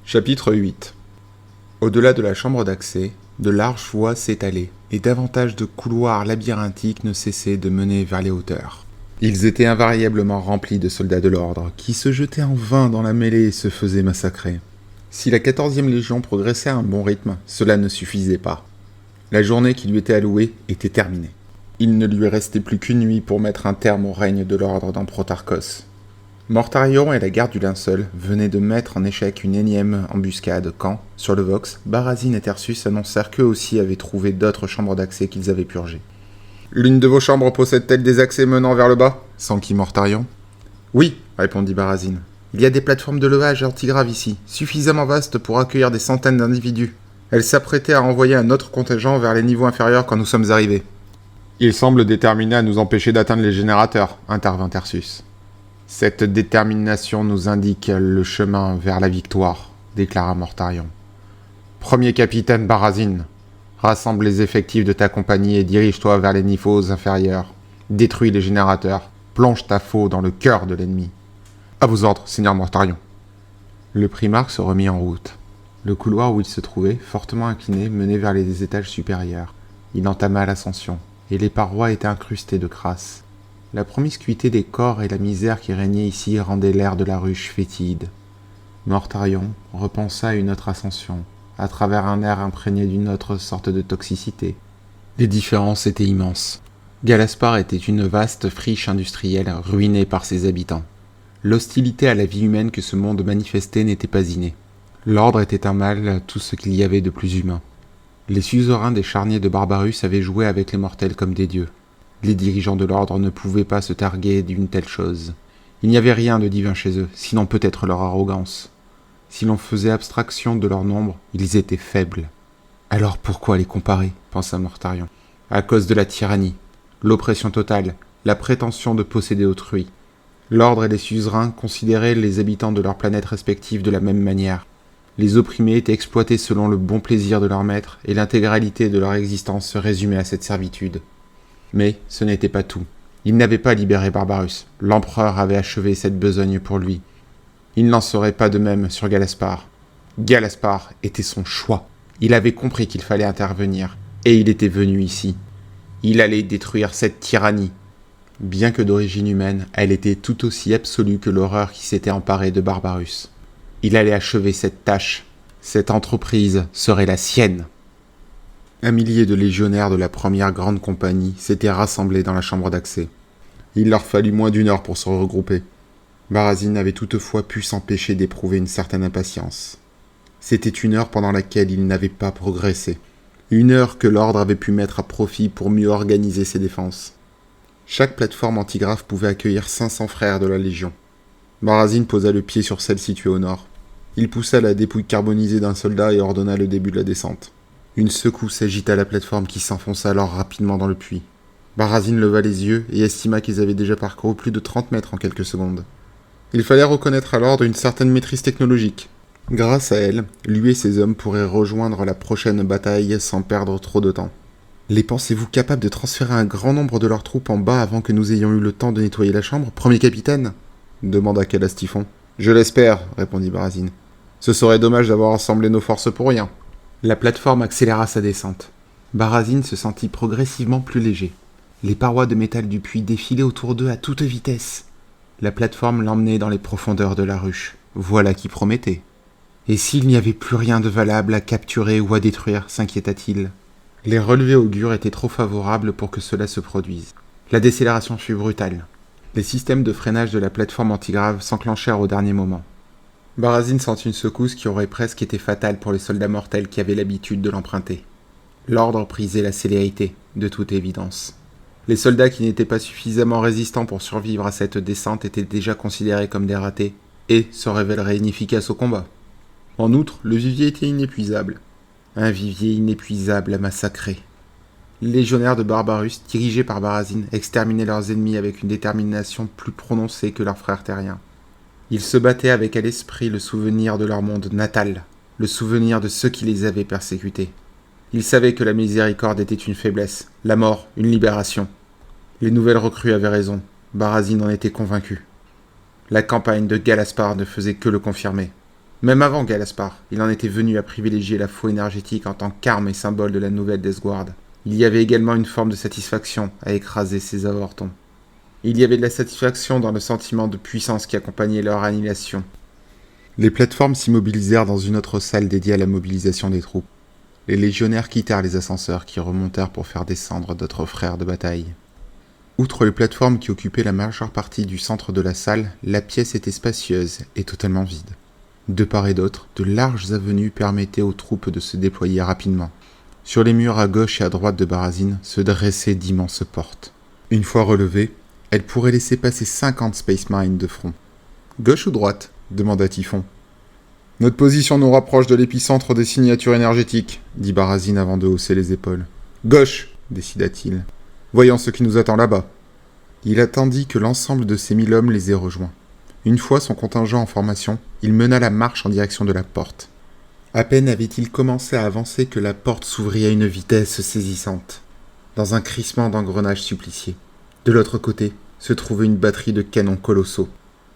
Chapitre 8. Au-delà de la chambre d'accès, de larges voies s'étalaient, et davantage de couloirs labyrinthiques ne cessaient de mener vers les hauteurs. Ils étaient invariablement remplis de soldats de l'ordre, qui se jetaient en vain dans la mêlée et se faisaient massacrer. Si la 14e Légion progressait à un bon rythme, cela ne suffisait pas. La journée qui lui était allouée était terminée. Il ne lui restait plus qu'une nuit pour mettre un terme au règne de l'ordre dans Protarchos. Mortarion et la garde du linceul venaient de mettre en échec une énième embuscade quand, sur le Vox, Barazine et Tersus annoncèrent qu'eux aussi avaient trouvé d'autres chambres d'accès qu'ils avaient purgées. « L'une de vos chambres possède-t-elle des accès menant vers le bas » s'enquit Mortarion. « Oui, » répondit Barazine. « Il y a des plateformes de levage antigraves ici, suffisamment vastes pour accueillir des centaines d'individus. Elles s'apprêtaient à envoyer un autre contingent vers les niveaux inférieurs quand nous sommes arrivés. »« Il semble déterminé à nous empêcher d'atteindre les générateurs, » intervint Tersus. « Cette détermination nous indique le chemin vers la victoire, » déclara Mortarion. « Premier capitaine Barazine, rassemble les effectifs de ta compagnie et dirige-toi vers les niveaux inférieurs. Détruis les générateurs, plonge ta faux dans le cœur de l'ennemi. À vos ordres, seigneur Mortarion. » Le primarque se remit en route. Le couloir où il se trouvait, fortement incliné, menait vers les étages supérieurs. Il entama l'ascension, et les parois étaient incrustées de crasse. La promiscuité des corps et la misère qui régnait ici rendaient l'air de la ruche fétide. Mortarion repensa à une autre ascension, à travers un air imprégné d'une autre sorte de toxicité. Les différences étaient immenses. Galaspar était une vaste friche industrielle ruinée par ses habitants. L'hostilité à la vie humaine que ce monde manifestait n'était pas innée. L'ordre était un mal, tout ce qu'il y avait de plus humain. Les suzerains des charniers de Barbarus avaient joué avec les mortels comme des dieux. Les dirigeants de l'ordre ne pouvaient pas se targuer d'une telle chose. Il n'y avait rien de divin chez eux, sinon peut-être leur arrogance. Si l'on faisait abstraction de leur nombre, ils étaient faibles. Alors pourquoi les comparer, pensa Mortarion. À cause de la tyrannie, l'oppression totale, la prétention de posséder autrui. L'ordre et les suzerains considéraient les habitants de leurs planètes respectives de la même manière. Les opprimés étaient exploités selon le bon plaisir de leur maître, et l'intégralité de leur existence se résumait à cette servitude. Mais ce n'était pas tout. Il n'avait pas libéré Barbarus. L'empereur avait achevé cette besogne pour lui. Il n'en serait pas de même sur Galaspar. Galaspar était son choix. Il avait compris qu'il fallait intervenir, et il était venu ici. Il allait détruire cette tyrannie. Bien que d'origine humaine, elle était tout aussi absolue que l'horreur qui s'était emparée de Barbarus. Il allait achever cette tâche. Cette entreprise serait la sienne. Un millier de légionnaires de la première grande compagnie s'étaient rassemblés dans la chambre d'accès. Il leur fallut moins d'une heure pour se regrouper. Barazine avait toutefois pu s'empêcher d'éprouver une certaine impatience. C'était une heure pendant laquelle il n'avait pas progressé. Une heure que l'ordre avait pu mettre à profit pour mieux organiser ses défenses. Chaque plateforme antigrave pouvait accueillir 500 frères de la Légion. Barazine posa le pied sur celle située au nord. Il poussa la dépouille carbonisée d'un soldat et ordonna le début de la descente. Une secousse agita la plateforme qui s'enfonça alors rapidement dans le puits. Barazine leva les yeux et estima qu'ils avaient déjà parcouru plus de 30 mètres en quelques secondes. Il fallait reconnaître à l'ordre une certaine maîtrise technologique. Grâce à elle, lui et ses hommes pourraient rejoindre la prochaine bataille sans perdre trop de temps. Les pensez-vous capables de transférer un grand nombre de leurs troupes en bas avant que nous ayons eu le temps de nettoyer la chambre, premier capitaine ? Demanda Calastifon. Je l'espère, répondit Barazine. Ce serait dommage d'avoir assemblé nos forces pour rien. La plateforme accéléra sa descente. Barazine se sentit progressivement plus léger. Les parois de métal du puits défilaient autour d'eux à toute vitesse. La plateforme l'emmenait dans les profondeurs de la ruche. Voilà qui promettait. Et s'il n'y avait plus rien de valable à capturer ou à détruire, s'inquiéta-t-il. Les relevés augures étaient trop favorables pour que cela se produise. La décélération fut brutale. Les systèmes de freinage de la plateforme antigrave s'enclenchèrent au dernier moment. Barazine sentit une secousse qui aurait presque été fatale pour les soldats mortels qui avaient l'habitude de l'emprunter. L'ordre prisait la célérité, de toute évidence. Les soldats qui n'étaient pas suffisamment résistants pour survivre à cette descente étaient déjà considérés comme des ratés, et se révéleraient inefficaces au combat. En outre, le vivier était inépuisable. Un vivier inépuisable à massacrer. Les légionnaires de Barbarus, dirigés par Barazine, exterminaient leurs ennemis avec une détermination plus prononcée que leurs frères terriens. Ils se battaient avec à l'esprit le souvenir de leur monde natal, le souvenir de ceux qui les avaient persécutés. Ils savaient que la miséricorde était une faiblesse, la mort une libération. Les nouvelles recrues avaient raison, Barazine en était convaincu. La campagne de Galaspar ne faisait que le confirmer. Même avant Galaspar, il en était venu à privilégier la faux énergétique en tant qu'arme et symbole de la nouvelle Death Guard. Il y avait également une forme de satisfaction à écraser ces avortons. Il y avait de la satisfaction dans le sentiment de puissance qui accompagnait leur annihilation. Les plateformes s'immobilisèrent dans une autre salle dédiée à la mobilisation des troupes. Les légionnaires quittèrent les ascenseurs qui remontèrent pour faire descendre d'autres frères de bataille. Outre les plateformes qui occupaient la majeure partie du centre de la salle, la pièce était spacieuse et totalement vide. De part et d'autre, de larges avenues permettaient aux troupes de se déployer rapidement. Sur les murs à gauche et à droite de Barazine se dressaient d'immenses portes. Une fois relevées, elles pourraient laisser passer 50 Space Marines de front. « Gauche ou droite ?» demanda Typhon. « Notre position nous rapproche de l'épicentre des signatures énergétiques, » dit Barazine avant de hausser les épaules. « Gauche !» décida-t-il. « Voyons ce qui nous attend là-bas. » Il attendit que l'ensemble de ses 1000 hommes les ait rejoints. Une fois son contingent en formation, il mena la marche en direction de la porte. À peine avait-il commencé à avancer que la porte s'ouvrit à une vitesse saisissante, dans un crissement d'engrenages suppliciés. De l'autre côté se trouvait une batterie de canons colossaux.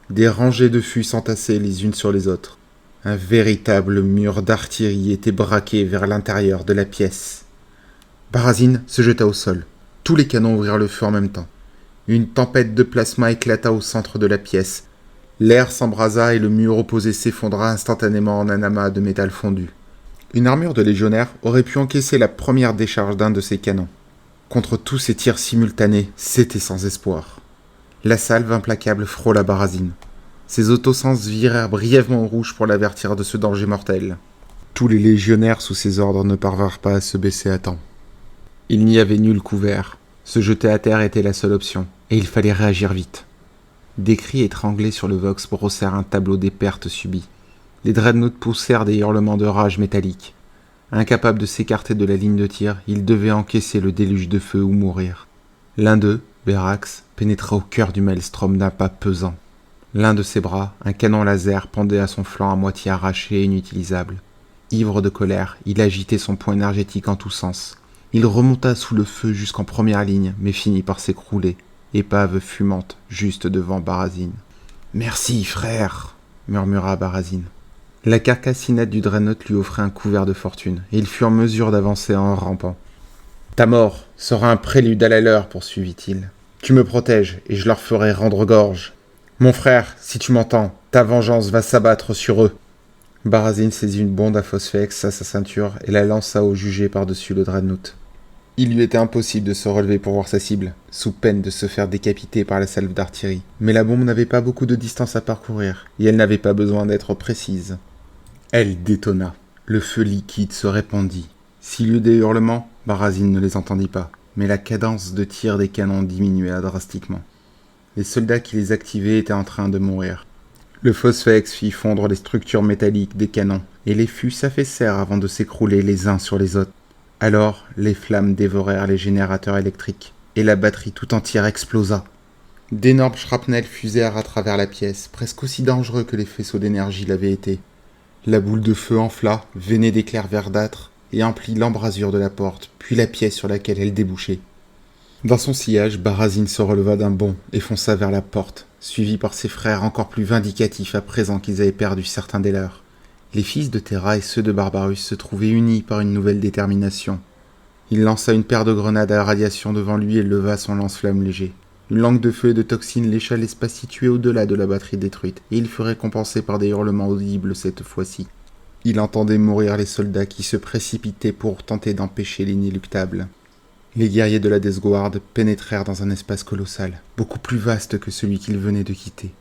Des rangées de fûts s'entassaient les unes sur les autres. Un véritable mur d'artillerie était braqué vers l'intérieur de la pièce. Barazine se jeta au sol. Tous les canons ouvrirent le feu en même temps. Une tempête de plasma éclata au centre de la pièce. L'air s'embrasa et le mur opposé s'effondra instantanément en un amas de métal fondu. Une armure de légionnaire aurait pu encaisser la première décharge d'un de ces canons. Contre tous ces tirs simultanés, c'était sans espoir. La salve implacable frôla Barazine. Ses autosens virèrent brièvement au rouge pour l'avertir de ce danger mortel. Tous les légionnaires sous ses ordres ne parvinrent pas à se baisser à temps. Il n'y avait nul couvert. Se jeter à terre était la seule option, et il fallait réagir vite. Des cris étranglés sur le Vox brossèrent un tableau des pertes subies. Les dreadnoughts poussèrent des hurlements de rage métallique. Incapable de s'écarter de la ligne de tir, ils devaient encaisser le déluge de feu ou mourir. L'un d'eux, Berax, pénétra au cœur du maelstrom d'un pas pesant. L'un de ses bras, un canon laser, pendait à son flanc à moitié arraché et inutilisable. Ivre de colère, il agitait son poing énergétique en tous sens. Il remonta sous le feu jusqu'en première ligne, mais finit par s'écrouler, épave fumante, juste devant Barazine. « Merci, frère !» murmura Barazine. La carcasse inerte du Dreadnought lui offrait un couvert de fortune, et il fut en mesure d'avancer en rampant. « Ta mort sera un prélude à la leur, poursuivit-il. Tu me protèges, et je leur ferai rendre gorge. Mon frère, si tu m'entends, ta vengeance va s'abattre sur eux. » Barazine saisit une bonde à phosphex à sa ceinture et la lança au jugé par-dessus le Dreadnought. Il lui était impossible de se relever pour voir sa cible, sous peine de se faire décapiter par la salve d'artillerie. Mais la bombe n'avait pas beaucoup de distance à parcourir, et elle n'avait pas besoin d'être précise. Elle détonna. Le feu liquide se répandit. S'il y eut des hurlements, Barazine ne les entendit pas, mais la cadence de tir des canons diminua drastiquement. Les soldats qui les activaient étaient en train de mourir. Le phosphex fit fondre les structures métalliques des canons, et les fûts s'affaissèrent avant de s'écrouler les uns sur les autres. Alors, les flammes dévorèrent les générateurs électriques, et la batterie tout entière explosa. D'énormes shrapnels fusèrent à travers la pièce, presque aussi dangereux que les faisceaux d'énergie l'avaient été. La boule de feu enfla, veinée d'éclairs verdâtres, et emplit l'embrasure de la porte, puis la pièce sur laquelle elle débouchait. Dans son sillage, Barazine se releva d'un bond et fonça vers la porte, suivi par ses frères encore plus vindicatifs à présent qu'ils avaient perdu certains des leurs. Les fils de Terra et ceux de Barbarus se trouvaient unis par une nouvelle détermination. Il lança une paire de grenades à radiation devant lui et leva son lance-flamme léger. Une langue de feu et de toxines lécha l'espace situé au-delà de la batterie détruite, et il fut récompensé par des hurlements audibles cette fois-ci. Il entendait mourir les soldats qui se précipitaient pour tenter d'empêcher l'inéluctable. Les guerriers de la Death Guard pénétrèrent dans un espace colossal, beaucoup plus vaste que celui qu'ils venaient de quitter.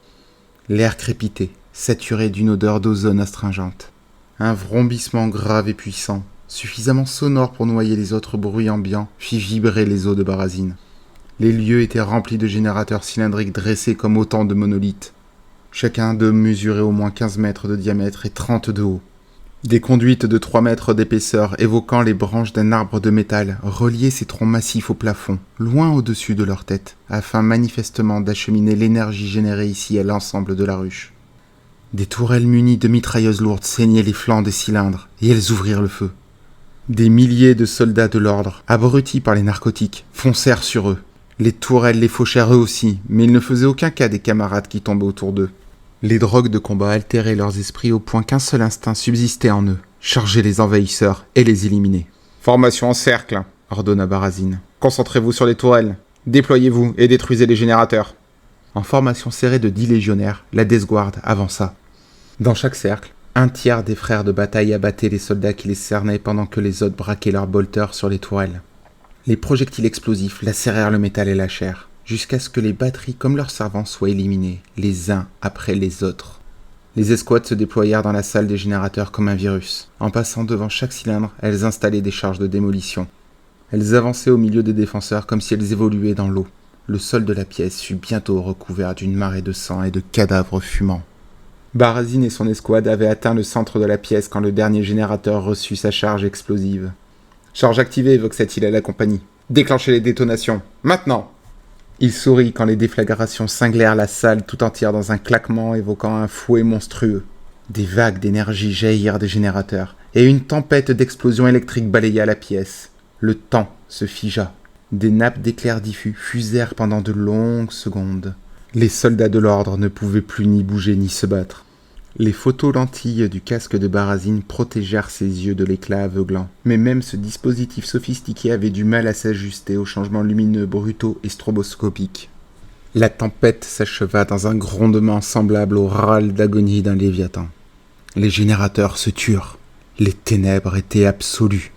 L'air crépitait, saturé d'une odeur d'ozone astringente. Un vrombissement grave et puissant, suffisamment sonore pour noyer les autres bruits ambiants, fit vibrer les os de Barazine. Les lieux étaient remplis de générateurs cylindriques dressés comme autant de monolithes. Chacun d'eux mesurait au moins 15 mètres de diamètre et 30 de haut. Des conduites de 3 mètres d'épaisseur évoquant les branches d'un arbre de métal reliaient ces troncs massifs au plafond, loin au-dessus de leur tête, afin manifestement d'acheminer l'énergie générée ici à l'ensemble de la ruche. Des tourelles munies de mitrailleuses lourdes saignaient les flancs des cylindres, et elles ouvrirent le feu. Des milliers de soldats de l'ordre, abrutis par les narcotiques, foncèrent sur eux. Les tourelles les fauchèrent eux aussi, mais ils ne faisaient aucun cas des camarades qui tombaient autour d'eux. Les drogues de combat altéraient leurs esprits au point qu'un seul instinct subsistait en eux, charger les envahisseurs et les éliminer. « Formation en cercle !» ordonna Barazine. « Concentrez-vous sur les tourelles. Déployez-vous et détruisez les générateurs. » En formation serrée de 10 légionnaires, la Death Guard avança. Dans chaque cercle, un tiers des frères de bataille abattaient les soldats qui les cernaient pendant que les autres braquaient leurs bolters sur les tourelles. Les projectiles explosifs lacérèrent le métal et la chair, jusqu'à ce que les batteries comme leurs servants soient éliminées, les uns après les autres. Les escouades se déployèrent dans la salle des générateurs comme un virus. En passant devant chaque cylindre, elles installaient des charges de démolition. Elles avançaient au milieu des défenseurs comme si elles évoluaient dans l'eau. Le sol de la pièce fut bientôt recouvert d'une marée de sang et de cadavres fumants. Barazine et son escouade avaient atteint le centre de la pièce quand le dernier générateur reçut sa charge explosive. « Charge activée » voxa-t-il à la compagnie. « Déclenchez les détonations. Maintenant !» Il sourit quand les déflagrations cinglèrent la salle tout entière dans un claquement évoquant un fouet monstrueux. Des vagues d'énergie jaillirent des générateurs, et une tempête d'explosions électriques balaya la pièce. Le temps se figea. Des nappes d'éclairs diffus fusèrent pendant de longues secondes. Les soldats de l'ordre ne pouvaient plus ni bouger ni se battre. Les photolentilles du casque de Barazine protégèrent ses yeux de l'éclat aveuglant, mais même ce dispositif sophistiqué avait du mal à s'ajuster aux changements lumineux brutaux et stroboscopiques. La tempête s'acheva dans un grondement semblable au râle d'agonie d'un léviathan. Les générateurs se turent. Les ténèbres étaient absolues.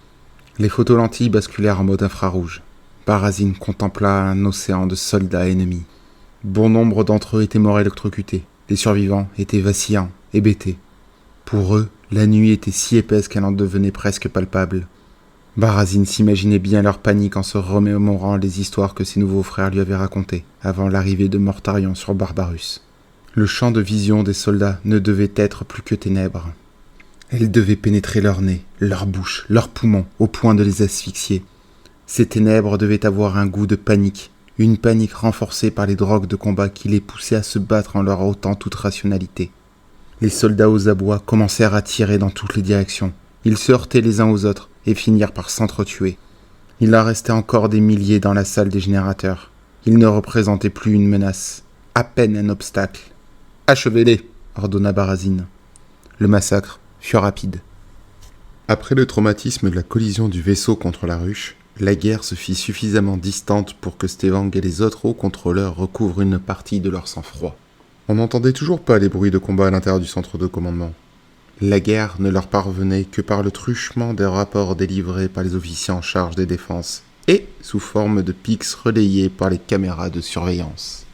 Les photolentilles basculèrent en mode infrarouge. Barazine contempla un océan de soldats ennemis. Bon nombre d'entre eux étaient morts électrocutés. Les survivants étaient vacillants, hébétés. Pour eux, la nuit était si épaisse qu'elle en devenait presque palpable. Barazine s'imaginait bien leur panique en se remémorant les histoires que ses nouveaux frères lui avaient racontées avant l'arrivée de Mortarion sur Barbarus. Le champ de vision des soldats ne devait être plus que ténèbres. Elles devaient pénétrer leur nez, leur bouche, leurs poumons, au point de les asphyxier. Ces ténèbres devaient avoir un goût de panique, une panique renforcée par les drogues de combat qui les poussaient à se battre en leur ôtant toute rationalité. Les soldats aux abois commencèrent à tirer dans toutes les directions. Ils se heurtaient les uns aux autres et finirent par s'entretuer. Il en restait encore des milliers dans la salle des générateurs. Ils ne représentaient plus une menace, à peine un obstacle. « Achevez-les !» ordonna Barazine. Le massacre fut rapide. Après le traumatisme de la collision du vaisseau contre la ruche, la guerre se fit suffisamment distante pour que Stevang et les autres hauts contrôleurs recouvrent une partie de leur sang-froid. On n'entendait toujours pas les bruits de combat à l'intérieur du centre de commandement. La guerre ne leur parvenait que par le truchement des rapports délivrés par les officiers en charge des défenses et sous forme de pics relayés par les caméras de surveillance.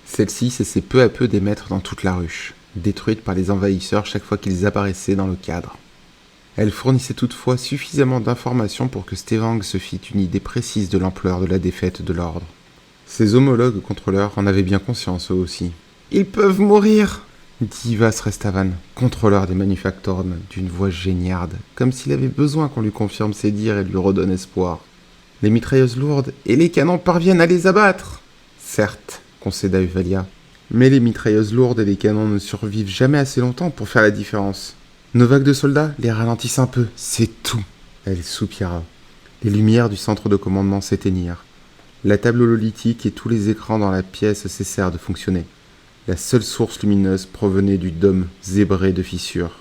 Celles-ci cessaient peu à peu d'émettre dans toute la ruche, détruites par les envahisseurs chaque fois qu'ils apparaissaient dans le cadre. Elle fournissait toutefois suffisamment d'informations pour que Stevang se fît une idée précise de l'ampleur de la défaite de l'ordre. Ses homologues contrôleurs en avaient bien conscience eux aussi. « Ils peuvent mourir !» dit Vas Restavan, contrôleur des Manufactornes, d'une voix géniarde, comme s'il avait besoin qu'on lui confirme ses dires et lui redonne espoir. « Les mitrailleuses lourdes et les canons parviennent à les abattre !» « Certes, concéda Uvalia, mais les mitrailleuses lourdes et les canons ne survivent jamais assez longtemps pour faire la différence. Nos vagues de soldats les ralentissent un peu, c'est tout. » Elle soupira. Les lumières du centre de commandement s'éteignirent. La table hololithique et tous les écrans dans la pièce cessèrent de fonctionner. La seule source lumineuse provenait du dôme zébré de fissures.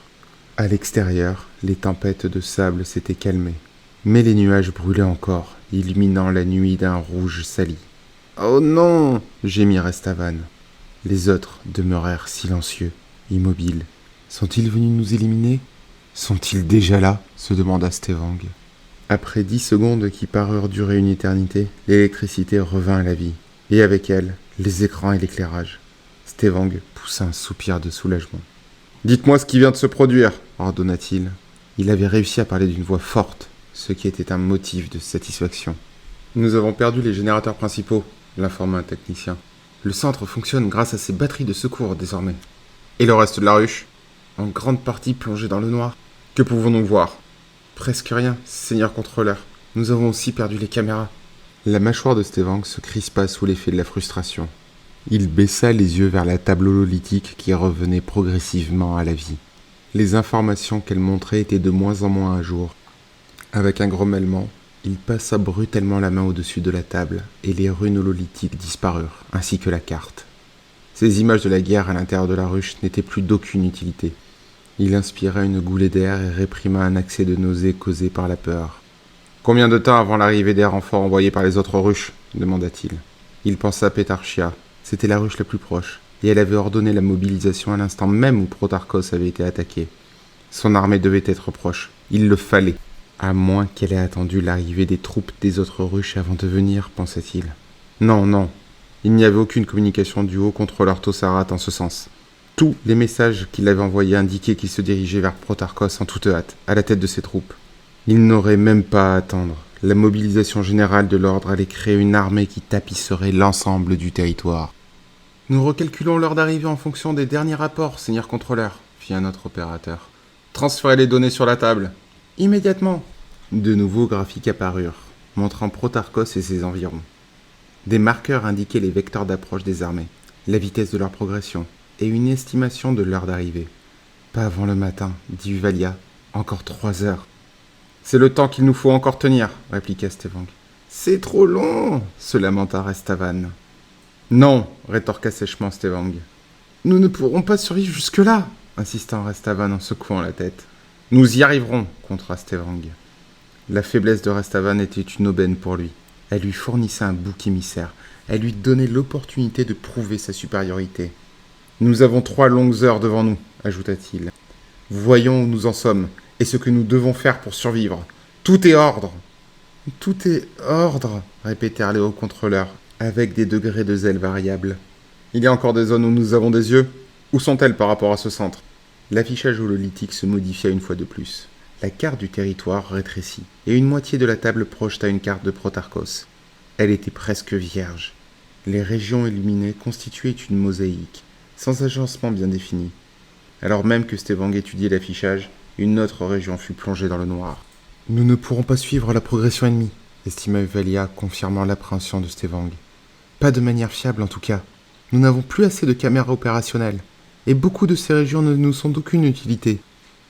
À l'extérieur, les tempêtes de sable s'étaient calmées. Mais les nuages brûlaient encore, illuminant la nuit d'un rouge sali. « Oh non !» gémit Restavan. Les autres demeurèrent silencieux, immobiles. Sont-ils venus nous éliminer ? Sont-ils déjà là ? Se demanda Stevang. Après 10 secondes qui parurent durer une éternité, l'électricité revint à la vie, et avec elle, les écrans et l'éclairage. Stevang poussa un soupir de soulagement. « Dites-moi ce qui vient de se produire !» ordonna-t-il. Il avait réussi à parler d'une voix forte, ce qui était un motif de satisfaction. « Nous avons perdu les générateurs principaux », l'informa un technicien. « Le centre fonctionne grâce à ces batteries de secours désormais. »« Et le reste de la ruche ?» En grande partie plongé dans le noir. Que pouvons-nous voir ? Presque rien, seigneur contrôleur. Nous avons aussi perdu les caméras. La mâchoire de Stevang se crispa sous l'effet de la frustration. Il baissa les yeux vers la table hololithique qui revenait progressivement à la vie. Les informations qu'elle montrait étaient de moins en moins à jour. Avec un grommellement, il passa brutalement la main au-dessus de la table et les runes hololithiques disparurent, ainsi que la carte. Ces images de la guerre à l'intérieur de la ruche n'étaient plus d'aucune utilité. Il inspira une goulée d'air et réprima un accès de nausée causé par la peur. « Combien de temps avant l'arrivée des renforts envoyés par les autres ruches ?» demanda-t-il. Il pensa à Petarchia. C'était la ruche la plus proche, et elle avait ordonné la mobilisation à l'instant même où Protarchos avait été attaqué. Son armée devait être proche. Il le fallait. À moins qu'elle ait attendu l'arrivée des troupes des autres ruches avant de venir, pensa-t-il. Non, non. Il n'y avait aucune communication du haut contrôleur Tossarat en ce sens. Tous les messages qu'il avait envoyés indiquaient qu'il se dirigeait vers Protarchos en toute hâte, à la tête de ses troupes. Il n'aurait même pas à attendre. La mobilisation générale de l'ordre allait créer une armée qui tapisserait l'ensemble du territoire. « Nous recalculons l'heure d'arrivée en fonction des derniers rapports, seigneur contrôleur, » fit un autre opérateur. « Transférez les données sur la table. »« Immédiatement !» De nouveaux graphiques apparurent, montrant Protarchos et ses environs. Des marqueurs indiquaient les vecteurs d'approche des armées, la vitesse de leur progression et une estimation de l'heure d'arrivée. « Pas avant le matin, » dit Uvalia. « Encore 3 heures. »« C'est le temps qu'il nous faut encore tenir, » répliqua Stevang. « C'est trop long !» se lamenta Restavan. « Non !» rétorqua sèchement Stevang. « Nous ne pourrons pas survivre jusque-là !» insista Restavan en secouant la tête. « Nous y arriverons !» contra Stevang. La faiblesse de Restavan était une aubaine pour lui. Elle lui fournissait un bouc émissaire. Elle lui donnait l'opportunité de prouver sa supériorité. « Nous avons 3 longues heures devant nous, » ajouta-t-il. « Voyons où nous en sommes et ce que nous devons faire pour survivre. Tout est ordre !»« Tout est ordre !» répétèrent les hauts contrôleurs, avec des degrés de zèle variables. « Il y a encore des zones où nous avons des yeux ? Où sont-elles par rapport à ce centre ?» L'affichage hololithique se modifia une fois de plus. La carte du territoire rétrécit, et une moitié de la table projeta une carte de Protarchos. Elle était presque vierge. Les régions illuminées constituaient une mosaïque, sans agencement bien défini. Alors même que Stevang étudiait l'affichage, une autre région fut plongée dans le noir. « Nous ne pourrons pas suivre la progression ennemie, » estima Uvalia, confirmant l'appréhension de Stevang. « Pas de manière fiable en tout cas. Nous n'avons plus assez de caméras opérationnelles, et beaucoup de ces régions ne nous sont d'aucune utilité. »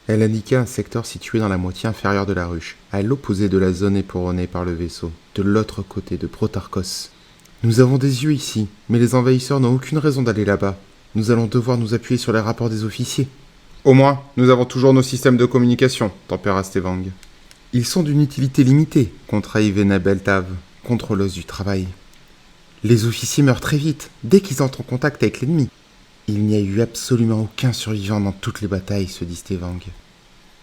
Elle indiqua un secteur situé dans la moitié inférieure de la ruche, à l'opposé de la zone éperonnée par le vaisseau, de l'autre côté de Protarchos. « Nous avons des yeux ici, mais les envahisseurs n'ont aucune raison d'aller là-bas. Nous allons devoir nous appuyer sur les rapports des officiers. »« Au moins, nous avons toujours nos systèmes de communication, » tempéra Stevang. « Ils sont d'une utilité limitée, » contra Ivena Beltav, contrôleuse du travail. « Les officiers meurent très vite, dès qu'ils entrent en contact avec l'ennemi. » Il n'y a eu absolument aucun survivant dans toutes les batailles, se dit Stevang.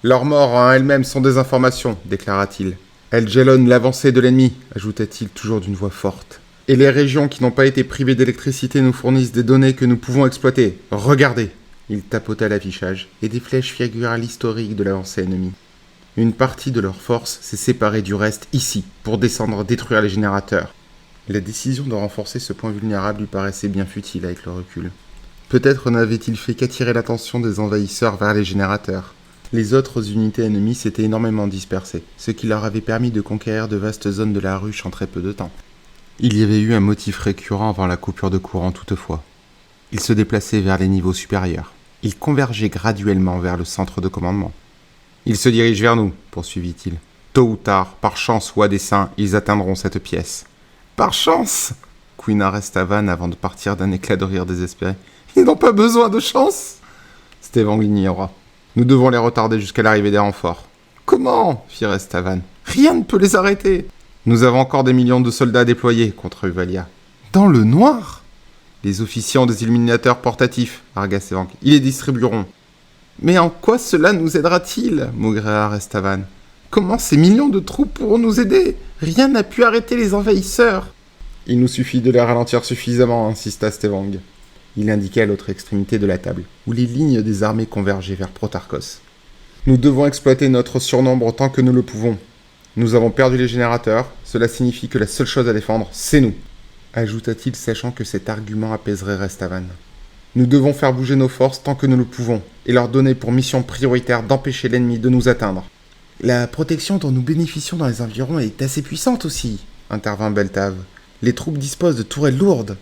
Leurs morts en elles-mêmes sont des informations, déclara-t-il. Elles jalonnent l'avancée de l'ennemi, ajouta-t-il toujours d'une voix forte. Et les régions qui n'ont pas été privées d'électricité nous fournissent des données que nous pouvons exploiter. Regardez ! Il tapota l'affichage, et des flèches figurèrent l'historique de l'avancée ennemie. Une partie de leur force s'est séparée du reste ici, pour descendre détruire les générateurs. La décision de renforcer ce point vulnérable lui paraissait bien futile avec le recul. Peut-être n'avait-il fait qu'attirer l'attention des envahisseurs vers les générateurs. Les autres unités ennemies s'étaient énormément dispersées, ce qui leur avait permis de conquérir de vastes zones de la ruche en très peu de temps. Il y avait eu un motif récurrent avant la coupure de courant toutefois. Ils se déplaçaient vers les niveaux supérieurs. Ils convergeaient graduellement vers le centre de commandement. « Ils se dirigent vers nous, » poursuivit-il. « Tôt ou tard, par chance ou à dessein, ils atteindront cette pièce. »« Par chance !» couina Restavan avant de partir d'un éclat de rire désespéré. « Ils n'ont pas besoin de chance !» Stevang l'ignora. « Nous devons les retarder jusqu'à l'arrivée des renforts. »« Comment ?» fit Restavan. « Rien ne peut les arrêter !»« Nous avons encore des millions de soldats déployés, » contre Uvalia. « Dans le noir ?» Les officiers ont des illuminateurs portatifs, argua Stevang. Ils les distribueront. « Mais en quoi cela nous aidera-t-il » maugréa Restavan. « Comment ces millions de troupes pourront nous aider ? Rien n'a pu arrêter les envahisseurs. »« Il nous suffit de les ralentir suffisamment, » insista Stevang. Il indiqua à l'autre extrémité de la table, où les lignes des armées convergeaient vers Protarchos. « Nous devons exploiter notre surnombre tant que nous le pouvons. Nous avons perdu les générateurs, cela signifie que la seule chose à défendre, c'est nous. » ajouta-t-il, sachant que cet argument apaiserait Restavan. « Nous devons faire bouger nos forces tant que nous le pouvons, et leur donner pour mission prioritaire d'empêcher l'ennemi de nous atteindre. »« La protection dont nous bénéficions dans les environs est assez puissante aussi, » intervint Beltav. « Les troupes disposent de tourelles lourdes. »«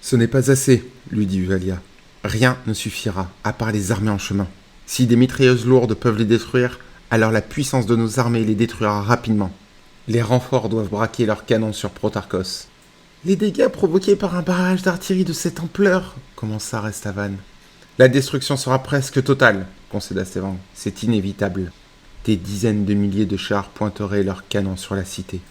Ce n'est pas assez, » lui dit Uvalia. « Rien ne suffira, à part les armées en chemin. Si des mitrailleuses lourdes peuvent les détruire, alors la puissance de nos armées les détruira rapidement. Les renforts doivent braquer leurs canons sur Protarchos. » Les dégâts provoqués par un barrage d'artillerie de cette ampleur, commença Restavan. La destruction sera presque totale, concéda Stevang. C'est inévitable. Des dizaines de milliers de chars pointeraient leurs canons sur la cité.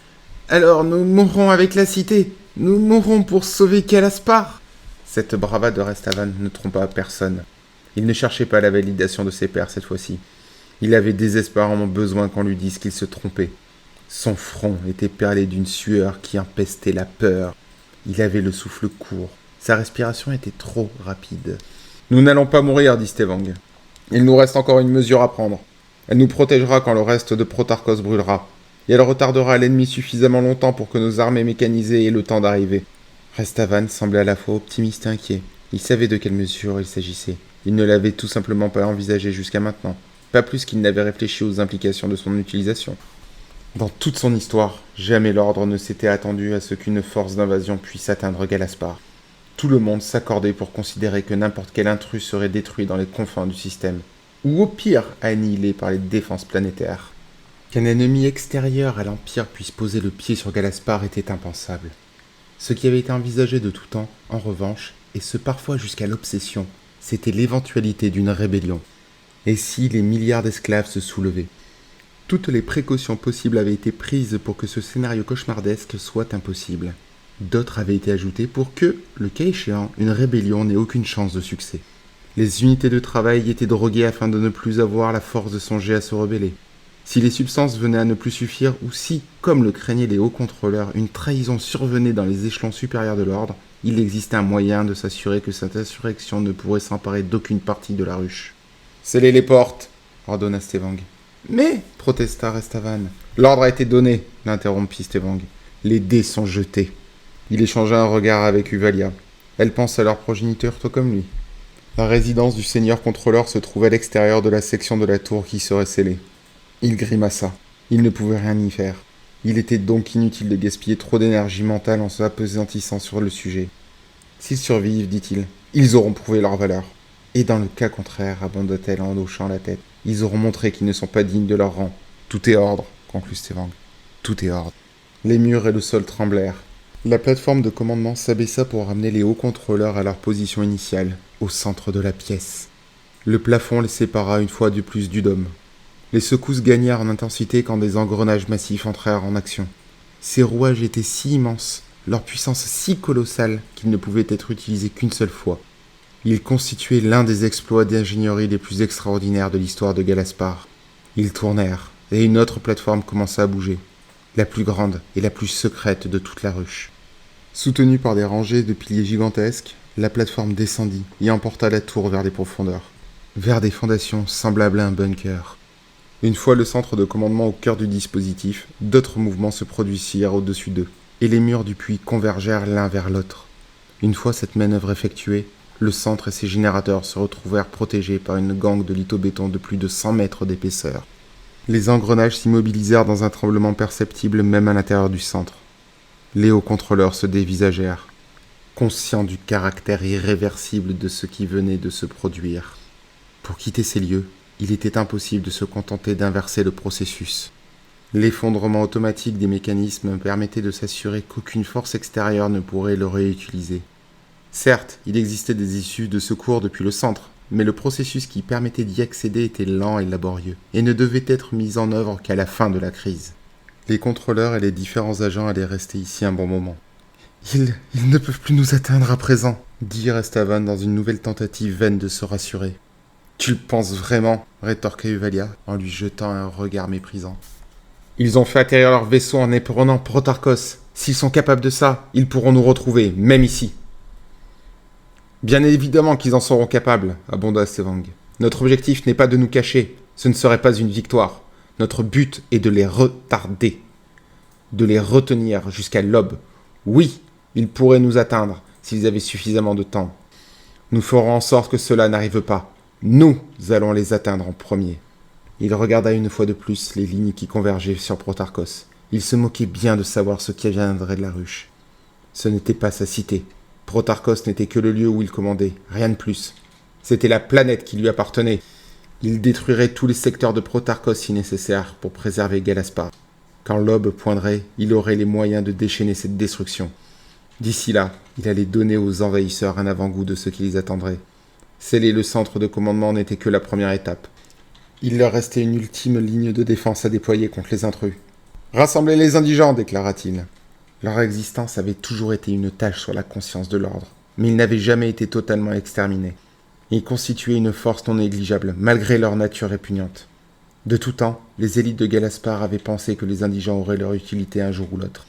Alors nous mourrons avec la cité. Nous mourrons pour sauver Kalaspar. Cette bravade de Restavan ne trompa personne. Il ne cherchait pas la validation de ses pairs cette fois-ci. Il avait désespérément besoin qu'on lui dise qu'il se trompait. Son front était perlé d'une sueur qui empestait la peur. Il avait le souffle court. Sa respiration était trop rapide. « Nous n'allons pas mourir, dit Stevang. Il nous reste encore une mesure à prendre. Elle nous protégera quand le reste de Protarchos brûlera. Et elle retardera l'ennemi suffisamment longtemps pour que nos armées mécanisées aient le temps d'arriver. » Restavan semblait à la fois optimiste et inquiet. Il savait de quelle mesure il s'agissait. Il ne l'avait tout simplement pas envisagé jusqu'à maintenant. Pas plus qu'il n'avait réfléchi aux implications de son utilisation. Dans toute son histoire, jamais l'ordre ne s'était attendu à ce qu'une force d'invasion puisse atteindre Kalaspar. Tout le monde s'accordait pour considérer que n'importe quel intrus serait détruit dans les confins du système, ou au pire annihilé par les défenses planétaires. Qu'un ennemi extérieur à l'Empire puisse poser le pied sur Kalaspar était impensable. Ce qui avait été envisagé de tout temps, en revanche, et ce parfois jusqu'à l'obsession, c'était l'éventualité d'une rébellion. Et si les milliards d'esclaves se soulevaient? Toutes les précautions possibles avaient été prises pour que ce scénario cauchemardesque soit impossible. D'autres avaient été ajoutées pour que, le cas échéant, une rébellion n'ait aucune chance de succès. Les unités de travail étaient droguées afin de ne plus avoir la force de songer à se rebeller. Si les substances venaient à ne plus suffire, ou si, comme le craignaient les hauts contrôleurs, une trahison survenait dans les échelons supérieurs de l'ordre, il existait un moyen de s'assurer que cette insurrection ne pourrait s'emparer d'aucune partie de la ruche. « Scellez les portes !» ordonna Stevang. « Mais !» protesta Restavan. « L'ordre a été donné !» l'interrompit Stevang. « Les dés sont jetés. » Il échangea un regard avec Uvalia. Elle pense à leur progéniteur tout comme lui. La résidence du seigneur contrôleur se trouvait à l'extérieur de la section de la tour qui serait scellée. Il grimaça. Il ne pouvait rien y faire. Il était donc inutile de gaspiller trop d'énergie mentale en s'appesantissant sur le sujet. S'ils survivent, dit-il, ils auront prouvé leur valeur. Et dans le cas contraire, abanda-t-elle en hochant la tête, ils auront montré qu'ils ne sont pas dignes de leur rang. Tout est ordre, conclut Stevang. Tout est ordre. Les murs et le sol tremblèrent. La plateforme de commandement s'abaissa pour ramener les hauts contrôleurs à leur position initiale, au centre de la pièce. Le plafond les sépara une fois de plus du dôme. Les secousses gagnèrent en intensité quand des engrenages massifs entrèrent en action. Ces rouages étaient si immenses, leur puissance si colossale qu'ils ne pouvaient être utilisés qu'une seule fois. Ils constituaient l'un des exploits d'ingénierie les plus extraordinaires de l'histoire de Kalaspar. Ils tournèrent, et une autre plateforme commença à bouger, la plus grande et la plus secrète de toute la ruche. Soutenue par des rangées de piliers gigantesques, la plateforme descendit et emporta la tour vers les profondeurs, vers des fondations semblables à un bunker. Une fois le centre de commandement au cœur du dispositif, d'autres mouvements se produisirent au-dessus d'eux, et les murs du puits convergèrent l'un vers l'autre. Une fois cette manœuvre effectuée, le centre et ses générateurs se retrouvèrent protégés par une gangue de lithobéton de plus de 100 mètres d'épaisseur. Les engrenages s'immobilisèrent dans un tremblement perceptible même à l'intérieur du centre. Les hauts contrôleurs se dévisagèrent, conscients du caractère irréversible de ce qui venait de se produire. Pour quitter ces lieux, il était impossible de se contenter d'inverser le processus. L'effondrement automatique des mécanismes permettait de s'assurer qu'aucune force extérieure ne pourrait le réutiliser. Certes, il existait des issues de secours depuis le centre, mais le processus qui permettait d'y accéder était lent et laborieux, et ne devait être mis en œuvre qu'à la fin de la crise. Les contrôleurs et les différents agents allaient rester ici un bon moment. « Ils ne peuvent plus nous atteindre à présent, » dit Restavan dans une nouvelle tentative vaine de se rassurer. « Tu le penses vraiment ?» rétorqua Uvalia, en lui jetant un regard méprisant. « Ils ont fait atterrir leur vaisseau en éprenant Protarchos. S'ils sont capables de ça, ils pourront nous retrouver, même ici. » Bien évidemment qu'ils en seront capables, abonda Stevang. Notre objectif n'est pas de nous cacher, ce ne serait pas une victoire. Notre but est de les retarder, de les retenir jusqu'à l'aube. Oui, ils pourraient nous atteindre s'ils avaient suffisamment de temps. Nous ferons en sorte que cela n'arrive pas. Nous allons les atteindre en premier. Il regarda une fois de plus les lignes qui convergeaient sur Protarchos. Il se moquait bien de savoir ce qui viendrait de la ruche. Ce n'était pas sa cité. Protarchos n'était que le lieu où il commandait, rien de plus. C'était la planète qui lui appartenait. Il détruirait tous les secteurs de Protarchos si nécessaire pour préserver Kalaspar. Quand l'aube poindrait, il aurait les moyens de déchaîner cette destruction. D'ici là, il allait donner aux envahisseurs un avant-goût de ce qui les attendrait. Sceller le centre de commandement n'était que la première étape. Il leur restait une ultime ligne de défense à déployer contre les intrus. « Rassemblez les indigents !» déclara-t-il. Leur existence avait toujours été une tâche sur la conscience de l'ordre, mais ils n'avaient jamais été totalement exterminés. Ils constituaient une force non négligeable, malgré leur nature répugnante. De tout temps, les élites de Galaspar avaient pensé que les indigents auraient leur utilité un jour ou l'autre.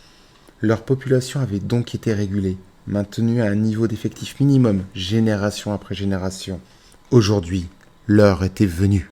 Leur population avait donc été régulée, maintenue à un niveau d'effectif minimum, génération après génération. Aujourd'hui, l'heure était venue.